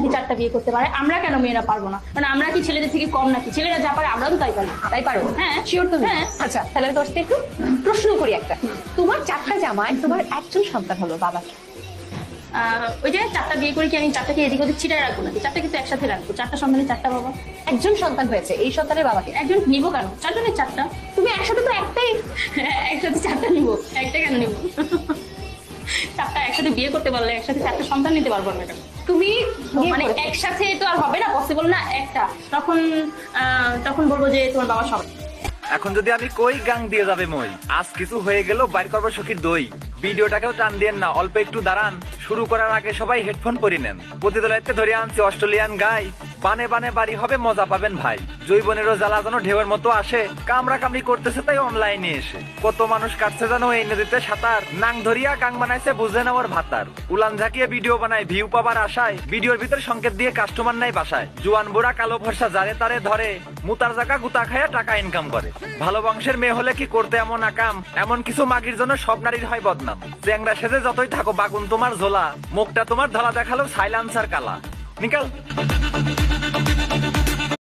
নাকি 4টা বিয়ে করতে পারে, আমরা কেন মেয়েরা পারবো না? মানে আমরা কি ছেলেদের থেকে কম নাকি? ছেলেরা যা পারে আমরাও তো তাই পারি। তাই পারো? হ্যাঁ শিওর তুমি? হ্যাঁ। আচ্ছা তাহলে আমি তোমার সাথে একটু প্রশ্ন করি একটা। তোমার 4টা জামাই, তোমার একজন সন্তান হলো, বাবা কি? ওই যে 4টা বিয়ে করে কি আমি 4টাকে এদিক ওদিক ছিটায় রাখবো নাকি? 4টা কিন্তু একসাথে রাখবো। 4টা সন্তানের 4টা বাবা। একজন সন্তান হয়েছে, এই সন্তানের বাবাকে? একজন নিবো কেন? 4জনের 4টা। তুমি একসাথে তো একটাই। একসাথে 4টা নিবো, একটা কেন নিবো? 4টা একসাথে বিয়ে করতে পারলে একসাথে 4টা সন্তান নিতে পারবো না কেন? তুমি মানে একসাথে তো আর হবে না, পসিবল না একটা। তখন তখন বলবো যে তোমার বাবা সব। এখন যদি আমি কই গাং দিয়ে যাবে মই, আজ কিছু হয়ে গেল বাইর করবো সখীর দই। ভিডিওটাকেও টান দিয়েন না, অল্প একটু দাঁড়ান। শুরু করার আগে সবাই হেডফোন পরি নেন। প্রতিদলাইতে ধরে আনছি অস্ট্রেলিয়ান গাই, বানে বানে বাড়ি হবে, মজা পাবেন ভাই। জৈবনেরও জ্বালা যেন ঢেউয়ের মতো আসে, কামড়া কামড়ি করতেছে তাই অনলাইনে এসে। কত মানুষ কাটছে জানো এই নদীতে সাঁতার, নাং ধরিয়া গাং বানাইছে বুঝে নেওয়ার ভাতার। উলান ঝাঁকিয়ে ভিডিও বানায় ভিউ পাবার আশায়, ভিডিওর ভিতর সংকেত দিয়ে কাস্টমার নাই বাসায়। জুয়ান বুড়া কালো ভরসা যারে তারে ধরে, মুতার জায়গা গুতা খায়া টাকা ইনকাম করে। ভালো বংশের মেয়ে হলে কি করতে এমন আকাম, এমন কিছু মাগির জন্য সব নারীর হয় বদনাম। চ্যাংরা সেজে যতই থাকো বাগুন তোমার ঝোলা, মুখটা তোমার ধলা দেখালো সাইলেন্সার কালা। নিকাল।